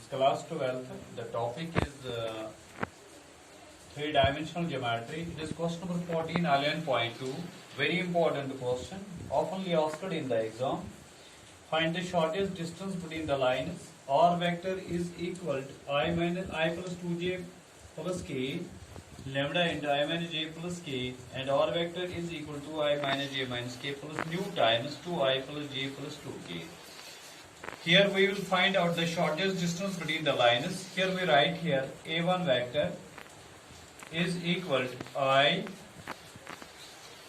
It's class 12th. The topic is three-dimensional geometry. It is question number 14, 11.2. Very important question, oftenly asked in the exam. Find the shortest distance between the lines. R vector is equal to I minus I plus 2j plus k, lambda into I minus j plus k, and R vector is equal to I minus j minus k plus nu times 2I plus j plus 2k. Here we will find out the shortest distance between the lines. Here we write here A1 vector is equal to I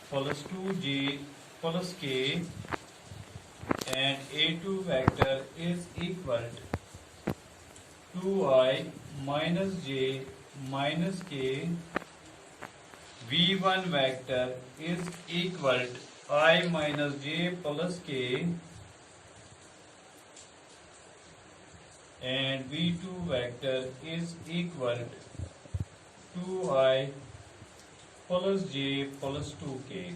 plus 2j plus k, and A2 vector is equal to 2I minus j minus k. V1 vector is equal to I minus j plus k, and V2 vector is equal to 2I plus j plus 2k.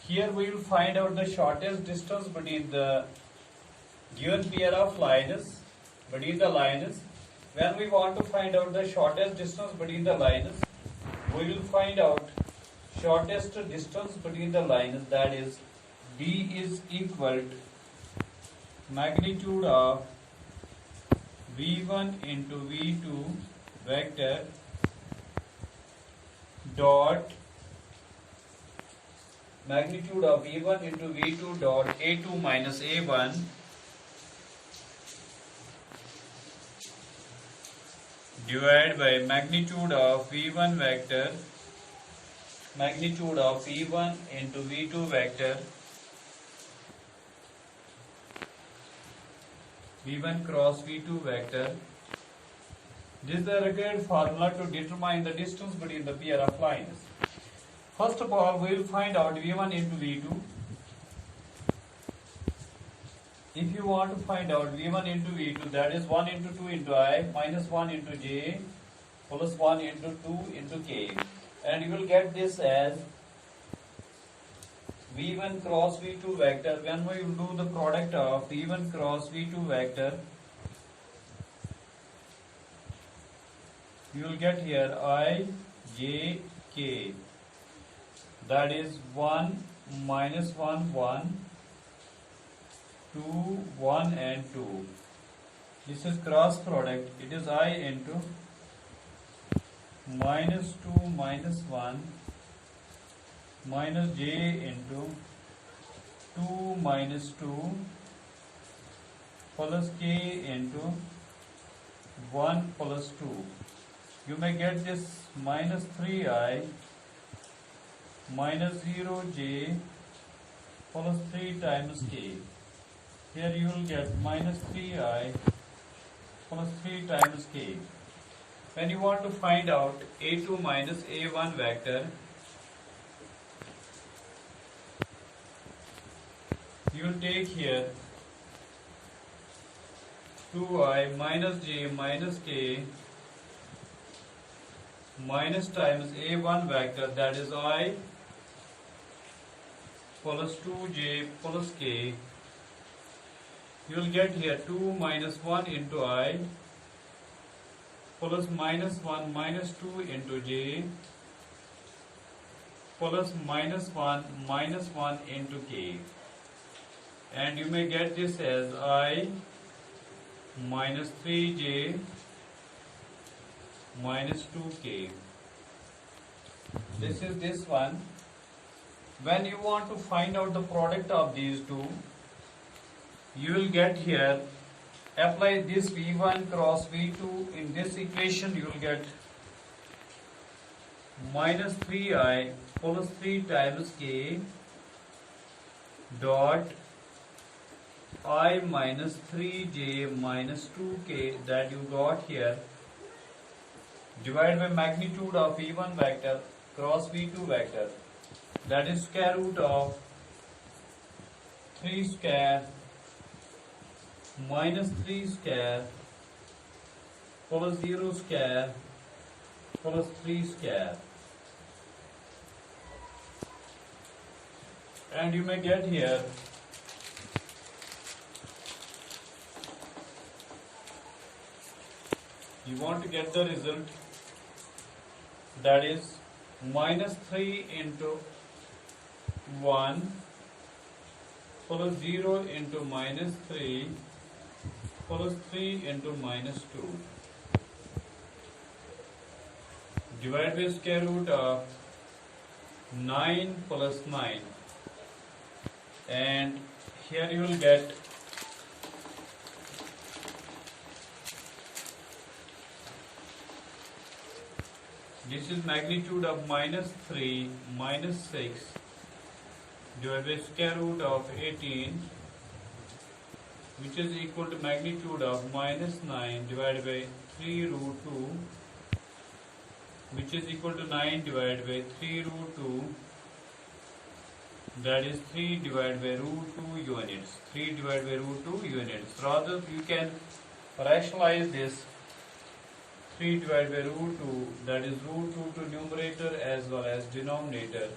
Here we will find out the shortest distance between the given pair of lines. When we want to find out the shortest distance between the lines, we will find out shortest distance between the lines, that is D is equal to magnitude of V1 into V2 vector dot magnitude of V1 into V2 dot A2 minus A1 divided by magnitude of V1 vector, magnitude of V1 into V2 vector, V1 cross V2 vector. This is the required formula to determine the distance between the pair of lines. First of all, we will find out V1 into V2. If you want to find out V1 into V2, that is 1 into 2 into I minus 1 into j plus 1 into 2 into k. And you will get this as V1 cross V2 vector. When we will do the product of V1 cross V2 vector, you will get here I, j, k. That is 1, minus 1, 1, 2, 1 and 2. This is cross product. It is I into minus 2, minus 1, minus j into 2 minus 2 plus k into 1 plus 2. You may get this minus 3i minus 0j plus 3 times k. Here you will get minus 3i plus 3 times k. When you want to find out A2 minus A1 vector, you will take here 2i minus j minus k minus times A1 vector, that is I plus 2j plus k. You will get here 2 minus 1 into I plus minus 1 minus 2 into j plus minus 1 minus 1 into k. And you may get this as I minus 3j minus 2k. This is this one. When you want to find out the product of these two, you will get here, apply this V1 cross V2 in this equation, you will get minus 3i plus 3 times k dot I minus 3j minus 2k, that you got here, divided by magnitude of V1 vector cross V2 vector, that is square root of 3 square minus 3 square plus 0 square plus 3 square. And you may get here You want to get the result, that is minus 3 into 1 plus 0 into minus 3 plus 3 into minus 2 divided by square root of 9 plus 9, and here you will get this is magnitude of minus 3 minus 6 divided by square root of 18, which is equal to magnitude of minus 9 divided by 3 root 2, which is equal to 9 divided by 3 root 2, that is 3 divided by root 2 units. 3 divided by root 2 units. Rather, you can rationalize this 3 divided by root 2, that is root 2 to numerator as well as denominator.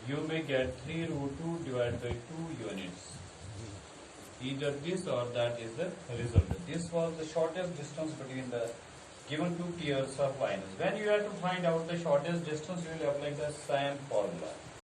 You may get 3 root 2 divided by 2 units. Either this or that is the result. This was the shortest distance between the given two pairs of lines. When you have to find out the shortest distance, you will apply the same formula.